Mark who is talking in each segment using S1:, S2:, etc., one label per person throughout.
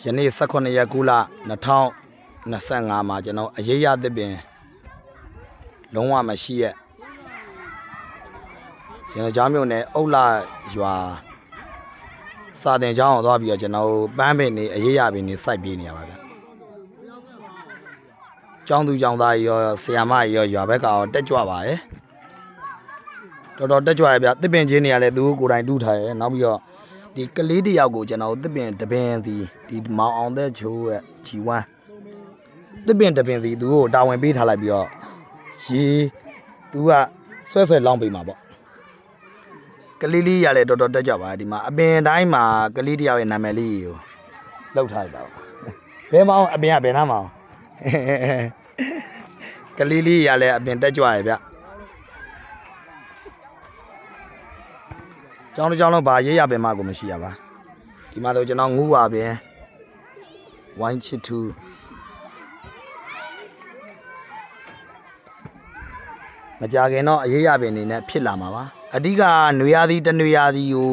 S1: ယနေ့18ရက်9လ2025မှာကျွန်တော်အရေးရသစ်ပင်လုံးဝမရှိရဲ့ကျွန်တော်เจ้าမြို့နယ်အုတ်လာရွာစာတင်ကျောင်းအောင်သွားပြီးတော့ကျွန်တော်ပန်းပင်နေအရေးရပင်နေစိုက်ပြေးနေရပါဗျကျောင်းသူကျောင်းသားရောဆရာမရောရွာဘက်ကရောတက်ကြွပါရဲ့တော်တော်တက်ကြွရဲ့ဗျသစ်ပင်ချင်းနေရလဲသူကိုယ်တိုင်တူးထားရဲ့နောက်ပြီးတော့ဒီကလေးတယောက်ကိုကျွန်တော်သစ်ပင်တပင်စီဒီမောင်အောင်တဲ့ချိုးရဲ့ဂျီဝမ်းသစ်ပင်တပင်စီသူကိုတာဝန်ပေးထားလိုက်ပြီးတော့ရေသူကဆွဲလောင်းပေးမှာပေါ့ကလေးလေးရလဲတော်တော်တက်ကြပါဒီမှာအပင်တိုင်းမှာကလေးတယောက်ရဲ့နာမည်လေးကိုလောက်ထားလိုက်တာဘယ်မအောင်အပင်ကဘယ်နားမအောင်ကလေးလေးရလဲအပင်တက်ကြရဲ့ဗျကျောင်းတစ်ကျောင်းလုံးဘာရေးရပင်မကိုမရှိရပါဒီမှာတော့ကျွန်တော်ငူးပါပင်ဝိုင်းချစ်သူမကြခင်တော့အရေးရပင်နေနဲ့ဖြစ်လာမှာပါအဓိကနွေရာသီတနွေရာသီကို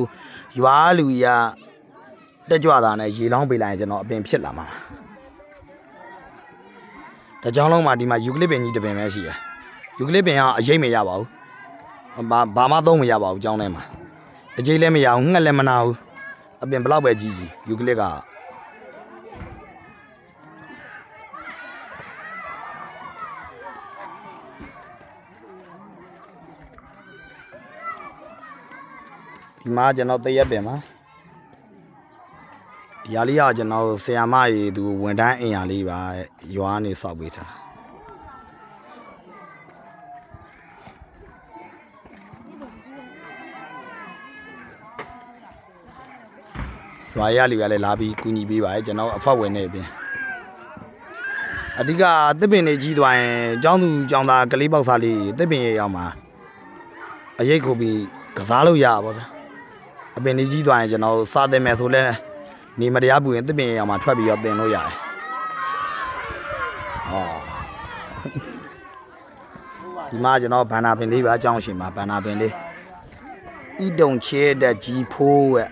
S1: ရွာလူရတက်ကြွတာနဲ့ရေလောင်းပေးလိုက်ရင်ကျွန်တော်အပင်ဖြစ်လာမှာတကြောင်းလုံးမှာဒီမှာယူကလစ်ပင်ကြီးတစ်ပင်ပဲရှိတယ်ယူကလစ်ပင်ကအရေးမရပါဘူးဘာမှသုံးမရပါဘူးကျောင်းထဲမှာအကျိလည်းမရအောင်ငှက်လည်းမနာဘူးအပြင်ဘလောက်ပဲကြီးကြီးယူကလစ်ကဒီမှာကျွန်တော်တရက်ပင်မှာဒီဟာလေးကကျွန်တော်ဆရာမရေသူဝန်ထမ်းအင်အားလေးပါရွာနေစောက်ပေးထားရွာရလူရလည်းလာပြီးကူညီပေးပါကျွန်တော်အဖေဝင်နေပြင်အဓိကသစ်ပင်တွေကြီးသွားရင်ကျောင်းသူကျောင်းသားကလေးပေါက်စားလေးသစ်ပင်ရေရောက်မှာအရိတ်ခုပြီးကစားလို့ရပါဗျာအပင်တွေကြီးသွားရင်ကျွန်တော်စားသင်မယ်ဆိုလဲနေမတရားပူရင်သစ်ပင်ရေရောက်မှာထွက်ပြီးတော့တင်လို့ရတယ်ဟောဒီမှာကျွန်တော်ဘန္နာပင်လေးပါအကြောင်းရှင်မှာဘန္နာပင်လေးဤတုံချဲတဲ့ကြီးဖိုးရဲ့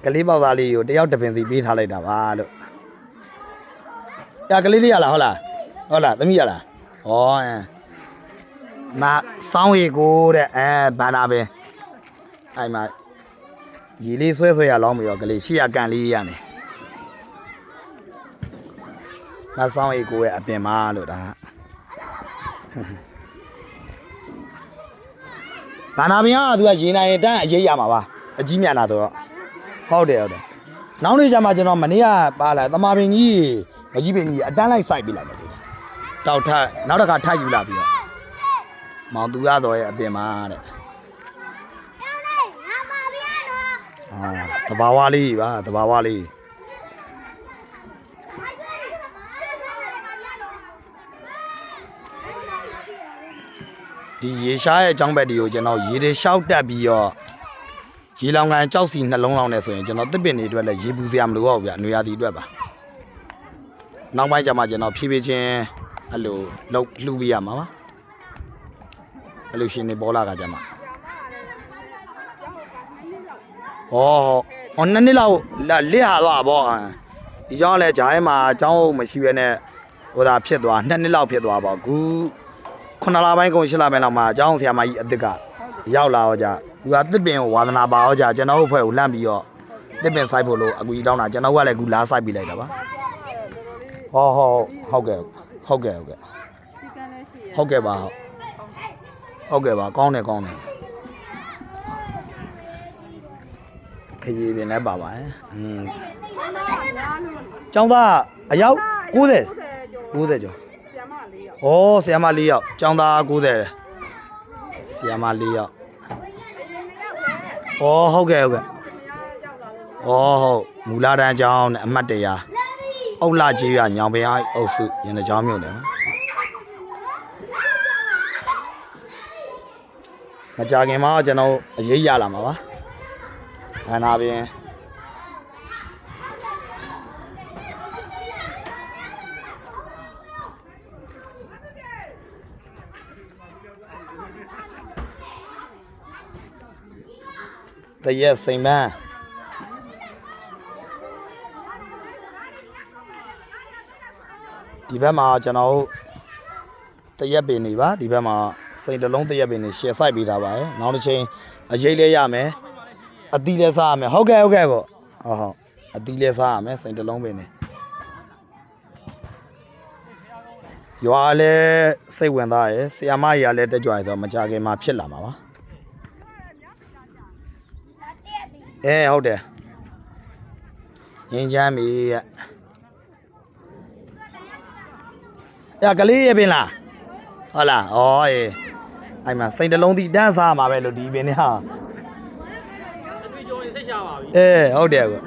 S1: ကလေးပေါက်သားလေးကိုတယောက်တပင်စီပေးထားလိုက်တာပါလို့ကလေးလေးရလားဟုတ်လားသမီးရလားဩနာစောင်းရီကိုတဲ့ဘန္နာပင်အဲ့မှာရေလေးဆွဲရလောင်းမရောကလေးရှေ့ရကန်လေးရနေနာစောင်းရီကိုရဲ့အပင်မာလို့ဒါဘန္နာပင်ကသူကရေနိုင်တန်းအရေးရမှာပါအကြီးမြတ်လာတော့ဟုတ်တယ်နောက်နေ့ကျမှကျွန်တော်မနေ့ကပါလာသမာပင်ကြီးမကြီးပင်ကြီးအတန်းလိုက်စိုက်ပြလိုက်တယ်တောက်ထနောက်တစ်ခါထယူလာပြီးတော့မောင်သူရတော်ရဲ့အပင်မှာတဲ့တဘာဝလေးပါတဘာဝလေးဒီရေရှားရဲ့အကြောင်းဘက်ဒီကိုကျွန်တော်ရေတွေရှောက်တက်ပြီးတော့ရေလောင်ကန်ကြောက်စီနှလုံးလောင်နေဆိုရင်ကျွန်တော်သစ်ပင်တွေအတွက်လည်းရေပူစရာမလိုတော့ဘူးဗျနွေရာသီအတွက်ပါနောက်ပိုင်းကျမှကျွန်တော်ဖြည်းဖြည်းချင်းအဲ့လိုလှူပေးရမှာပါအဲ့လိုရှင်နေပေါ်လာကကြမှာဟောနှစ်နှစ်လောက်လက်ဟာသွားပေါ့ဒီကြောင့်လည်းဂျားထဲမှာအကြောင်းမရှိဘဲနဲ့ဟိုသာဖြစ်သွား2နှစ်လောက်ဖြစ်သွားပေါ့ခု9လပိုင်းကုန်10လပိုင်းလောက်မှာအကြောင်းဆရာမကြီးအစ်စ်ကရောက်လာတော့ကြသူကသစ်ပင်ကိုဝါသနာပါတော့ကြကျွန်တော်တို့ဖွဲ့ကိုလှမ်းပြီးတော့သစ်ပင်စိုက်ဖို့လို့အကူကြီးတောင်းတာကျွန်တော်ကလည်းအခုလာစိုက်ပြီးလိုက်တာပါဟုတ်ကဲ့ပါကောင်းတယ်ခရီးပင်လည်းပါပါကျောင်းသားအယောက်90ကျော်ဆရာမ4ယောက်ကျောင်းသား90ဆရာမ4ယောက်ဟုတ်ကဲ့ဟုတ်မူလာတန်းကျောင်းနဲ့အမှတ်100အုတ်လာကြီးရညောင်ပင်အုပ်စုရင်းနှကျောင်းမြို့နယ်မကြခင်မှာကျွန်တော်အရေးရလာမှာပါဘန္နာပင်တရက်စိန်မန်း ဒီဘက်မှာကျွန်တော်တို့တရက်ပင်နေပါဒီဘက်မှာစိန်တလုံးတရက်ပင်နေရှယ်ဆိုင်ပေးထားပါရယ်နောက်တစ်ချိန်အရေးလေးရမယ်အသီးလေးစားရမယ်ဟုတ်ကဲ့ပေါ့ဟုတ်အသီးလေးစားရမယ်စိန်တလုံးပင်နေရွာလည်းစိတ်ဝင်သားရယ်ဆီယာမကြီးကလည်းတက်ကြွရဆိုတော့မကြခင်မှာဖြစ်လာမှာပါဟုတ်တယ်ငင်းချမ်းပြီကလေးရပင်လားဟုတ်လားအဲ့မှာစိန်တလုံးတီတန်းစားမှာပဲလို့ဒီပင်နဲ့ဟာအတွေ့အကြုံစိတ်ချပါပြီဟုတ်တယ်ကွ